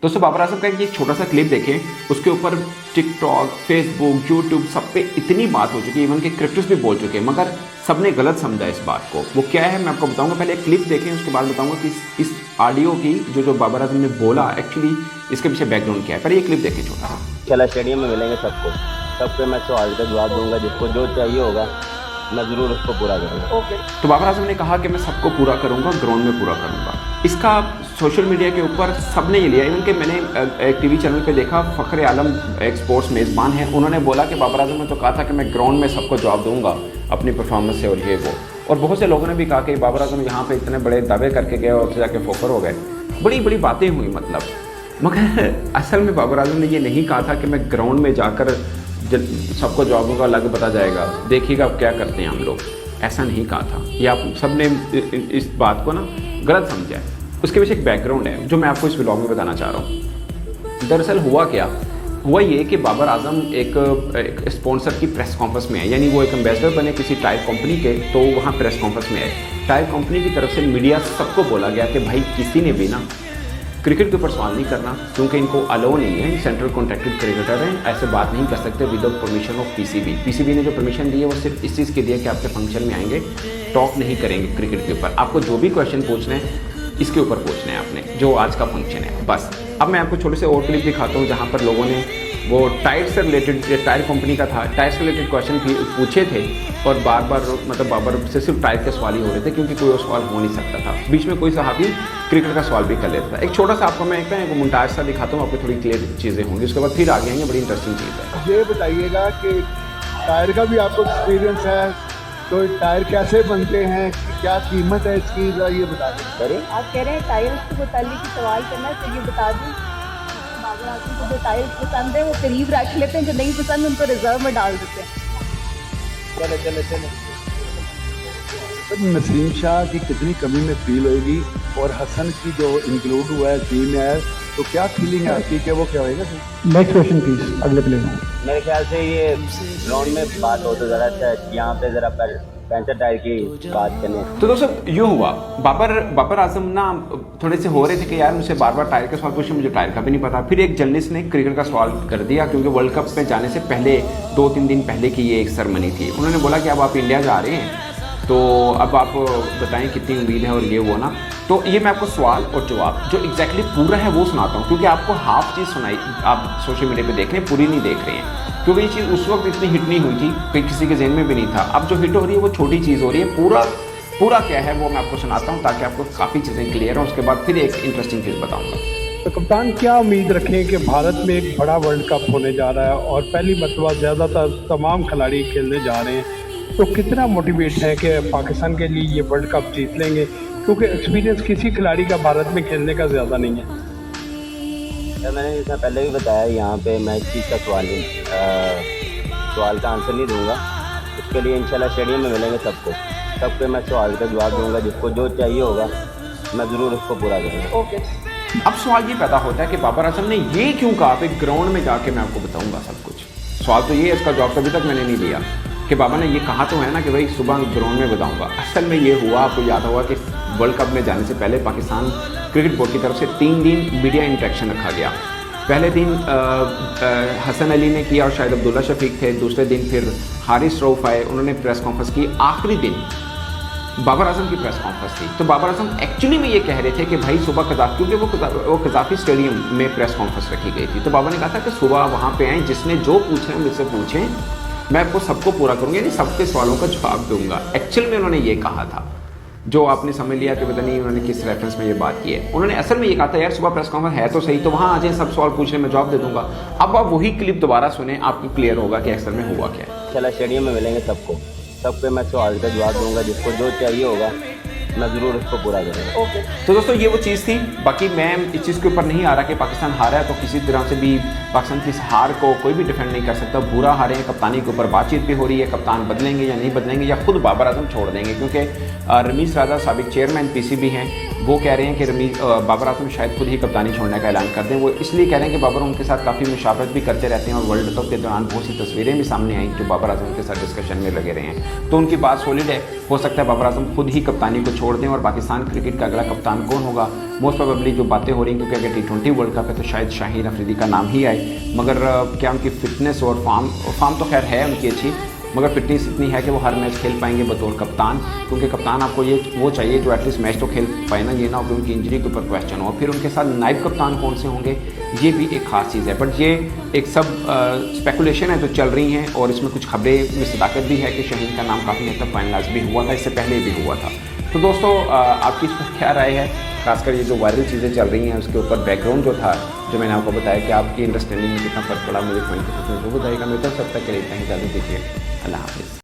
दोस्तों बाबर आजम का एक छोटा सा क्लिप देखें, उसके ऊपर टिकटॉक, फेसबुक, यूट्यूब सब पे इतनी बात हो चुकी है, इवन के क्रिकेटर्स भी बोल चुके हैं, मगर सबने गलत समझा इस बात को। वो क्या है मैं आपको बताऊंगा। पहले एक क्लिप देखें, उसके बाद बताऊंगा कि इस ऑडियो की जो बाबर आजम ने बोला एक्चुअली इसके पीछे बैकग्राउंड क्या है। पहले ये क्लिप देखें छोटा सा। चला स्टेडियम में मिलेंगे सबको, सब पे मैं सवाल का जवाब दूंगा, जिसको जो चाहिए होगा मैं ज़रूर उसको पूरा करूँगा। तो बाबर आजम ने कहा कि मैं सबको पूरा करूंगा, ग्राउंड में पूरा करूंगा। इसका सोशल मीडिया के ऊपर सबने ये लिया। इवन कि मैंने एक टीवी चैनल पे देखा, फ़खर आलम एक स्पोर्ट्स मेज़बान है, उन्होंने बोला कि बाबर आजम ने तो कहा था कि मैं ग्राउंड में सबको जवाब दूंगा अपनी परफॉर्मेंस से और ये वो। और बहुत से लोगों ने भी कहा कि बाबर आजम यहाँ पे इतने बड़े दावे करके गए और जाके फोकर हो गए, बड़ी बड़ी बातें हुई मतलब। मगर असल में बाबर आजम ने ये नहीं कहा था कि मैं ग्राउंड में जाकर सबको जवाब दूंगा, अलग पता जाएगा, देखिएगा अब क्या करते हैं हम लोग, ऐसा नहीं कहा था। ये आप सब ने इस बात को ना गलत समझा है। उसके पीछे एक बैकग्राउंड है जो मैं आपको इस व्लॉग में बताना चाह रहा हूँ। दरअसल हुआ क्या, हुआ ये कि बाबर आजम एक स्पॉन्सर की प्रेस कॉन्फ्रेंस में है, यानी वो एक एम्बेसडर बने किसी टायर कंपनी के, तो वहाँ प्रेस कॉन्फ्रेंस में आए। टायर कंपनी की तरफ से मीडिया सबको बोला गया कि भाई किसी ने भी ना क्रिकेट के ऊपर सवाल नहीं करना, क्योंकि इनको अलाउ नहीं है, सेंट्रल कॉन्ट्रैक्टेड क्रिकेटर हैं, ऐसे बात नहीं कर सकते without permission of PCB. PCB ने जो परमिशन दी है वो सिर्फ इस चीज़ के लिए कि आपके फंक्शन में आएंगे, टॉक नहीं करेंगे क्रिकेट के ऊपर, आपको जो भी क्वेश्चन पूछने हैं इसके ऊपर पूछने हैं आपने, जो आज का फंक्शन है बस। अब मैं आपको छोटे से और क्लिप दिखाता हूँ जहाँ पर लोगों ने वो टायर से रिलेटेड, टायर कंपनी का था, टायर से रिलेटेड क्वेश्चन पूछे थे और बार बार मतलब बाबर से सिर्फ टायर के सवाल ही हो रहे थे, क्योंकि कोई और सवाल हो नहीं सकता था। बीच में कोई सहाबी क्रिकेट का सवाल भी कर लेता था। एक छोटा सा आपको मैं एक मोन्टाज सा दिखाता हूँ, आपको थोड़ी क्लियर चीज़ें होंगी, उसके बाद फिर आगे आएंगे, बड़ी इंटरेस्टिंग चीज़ है। ये बताइएगा कि टायर का भी आपको एक्सपीरियंस है, तो टायर कैसे बनते हैं, क्या कीमत है इसकी, ये बता दें। करें आप कह रहे हैं टायर्स के मुतालिक सवाल करना है, तो ये बता दूँ बाबर आजम को जो टायर्स पसंद है वो करीब रख लेते हैं, जो नहीं पसंद उनको रिजर्व में डाल देते हैं। चले तो नसीम शाह की कितनी कमी में फील होगी, और हसन की जो इंक्लूड हुआ है टीम में है, तो क्या फीलिंग है आपकी कि वो क्या होएगा। नेक्स्ट क्वेश्चन प्लीज, अगले प्ले में। मेरे ख्याल से ये ग्राउंड में बात हो तो ज़रा यहाँ पे ज़रा पैंचर टायर की बात करें। तो दोस्तों यूँ हुआ, बाबर आजम ना थोड़े से हो रहे थे कि यार मुझसे बार बार टायर का सवाल पूछे, मुझे टायर का भी नहीं पता। फिर एक जर्नलिस्ट ने क्रिकेट का सवाल कर दिया, क्योंकि वर्ल्ड कप में जाने से पहले 2-3 दिन पहले की ये एक सेरेमनी थी। उन्होंने बोला कि अब आप इंडिया जा रहे हैं, तो अब आप बताएं कितनी उम्मीद है और ये वो ना। तो ये मैं आपको सवाल और जवाब जो एग्जैक्टली पूरा है वो सुनाता हूँ, क्योंकि आपको हाफ चीज़ सुनाई, आप सोशल मीडिया पे देख रहे हैं, पूरी नहीं देख रहे हैं, क्योंकि ये चीज़ उस वक्त इतनी हिट नहीं हुई थी, कोई किसी के जहन में भी नहीं था। अब जो हिट हो रही है वो छोटी चीज़ हो रही है। पूरा क्या है वो मैं आपको सुनाता हूँ, ताकि आपको काफ़ी चीज़ें क्लियर हों। उसके बाद फिर एक इंटरेस्टिंग चीज़ बताऊँगा। तो कप्तान क्या उम्मीद रखें कि भारत में एक बड़ा वर्ल्ड कप होने जा रहा है और पहली मरतबा ज़्यादातर तमाम खिलाड़ी खेलने जा रहे हैं, तो कितना मोटिवेट है कि पाकिस्तान के लिए ये वर्ल्ड कप जीत लेंगे, क्योंकि एक्सपीरियंस किसी खिलाड़ी का भारत में खेलने का ज़्यादा नहीं है। मैंने इसमें पहले भी बताया, यहाँ पे मैं इस चीज़ का सवाल का आंसर नहीं दूंगा। उसके लिए इंशाल्लाह स्टेडियम में मिलेंगे सबको, सब पे मैं सवाल का जवाब दूंगा, जिसको जो चाहिए होगा मैं ज़रूर उसको पूरा करूँगा। अब सवाल ये पैदा होता है कि बाबर आजम ने ये क्यों कहा कि ग्राउंड में जाके मैं आपको बताऊंगा सब कुछ। सवाल तो ये है, इसका जवाब अभी तक मैंने नहीं दिया कि बाबा ने ये कहा तो है ना कि भाई सुबह ग्राउंड में बताऊंगा। असल में ये हुआ, आपको याद होगा कि वर्ल्ड कप में जाने से पहले पाकिस्तान क्रिकेट बोर्ड की तरफ से 3 दिन मीडिया इंटरेक्शन रखा गया। पहले दिन हसन अली ने किया और शायद अब्दुल्ला शफीक थे, दूसरे दिन फिर हारिस रऊफ आए, उन्होंने प्रेस कॉन्फ्रेंस की। आखिरी दिन बाबर आजम की प्रेस कॉन्फ्रेंस थी, तो बाबर आजम एक्चुअली में ये कह रहे थे कि भाई सुबह कज़ाफ़ी, क्योंकि वो कज़ाफ़ी स्टेडियम में प्रेस कॉन्फ्रेंस रखी गई थी, तो बाबा ने कहा था कि सुबह वहाँ पे आएँ, जिसने जो पूछे मुझसे पूछें, मैं आपको सबको पूरा करूँगा, यानी सबके सवालों का जवाब दूंगा। एक्चुअल में उन्होंने ये कहा था, जो आपने समझ लिया कि पता नहीं उन्होंने किस रेफरेंस में ये बात की है। उन्होंने असल में ये कहा था यार सुबह प्रेस कॉन्फ्रेंस है तो सही, तो वहाँ आ जाए, सब सवाल पूछने में जवाब दे दूंगा। अब आप वही क्लिप दोबारा सुने, आपको क्लियर होगा कि असल में हुआ क्या है। चला स्टेडियम में मिलेंगे सबको, सब पे मैं सवाल का जवाब दूंगा, जिसको जो चाहिए होगा मैं ज़रूर उसको पूरा करूँगा। तो दोस्तों ये वो चीज़ थी। बाकी मैं इस चीज़ के ऊपर नहीं आ रहा कि पाकिस्तान हारा है तो किसी तरह से भी पाकिस्तान की इस हार को कोई भी डिफेंड नहीं कर सकता। बुरा हारे हैं, कप्तानी के ऊपर बातचीत भी हो रही है, कप्तान बदलेंगे या नहीं बदलेंगे, या खुद बाबर आजम छोड़ देंगे, क्योंकि रमीज़ राजा साबिक चेयरमैन पीसीबी हैं, वो कह रहे हैं कि बाबर आजम शायद खुद ही कप्तानी छोड़ने का ऐलान कर दें। वो इसलिए कह रहे हैं कि बाबर उनके साथ काफ़ी मुशावरत भी करते रहते हैं और वर्ल्ड कप के दौरान बहुत सी तस्वीरें भी सामने आई जो बाबर आजम के साथ डिस्कशन में लगे रहे हैं। तो उनकी बात सॉलिड है, हो सकता है बाबर आजम खुद ही कप्तानी को छोड़ दें और पाकिस्तान क्रिकेट का अगला कप्तान कौन होगा। मोस्ट प्रोबेबली जो बातें हो रही हैं, क्योंकि अगर T20 वर्ल्ड कप है तो शायद शाहीन अफरीदी का नाम ही आए, मगर क्या उनकी फ़िटनेस और फॉर्म तो खैर है उनकी अच्छी, मगर फिटनेस इतनी है कि वो हर मैच खेल पाएंगे बतौर कप्तान, क्योंकि कप्तान आपको वो चाहिए जो एटलीस्ट मैच तो खेल पाए ना, ये ना हो कि उनकी इंजरी के ऊपर क्वेश्चन हो। फिर उनके साथ नायब कप्तान कौन से होंगे, ये भी एक ख़ास चीज़ है। बट ये एक सब स्पेकुलेशन है जो चल रही हैं और इसमें कुछ खबरें में सदाकत भी है कि शाहीन का नाम काफ़ी हद तक फाइनलाइज भी हुआ था, इससे पहले भी हुआ था। तो दोस्तों आपकी इस पर क्या राय है, खासकर ये जो वायरल चीज़ें चल रही हैं उसके ऊपर बैकग्राउंड जो था, जो मैंने आपको बताया कि आपकी अंडरस्टैंडिंग में कितना फ़र्क पड़ा, मुझे कमेंट करके बताइएगा। मेरे तरफ सब तक के लिए इतना ही इजाज़त दीजिए। अल्लाह हाफ़िज़।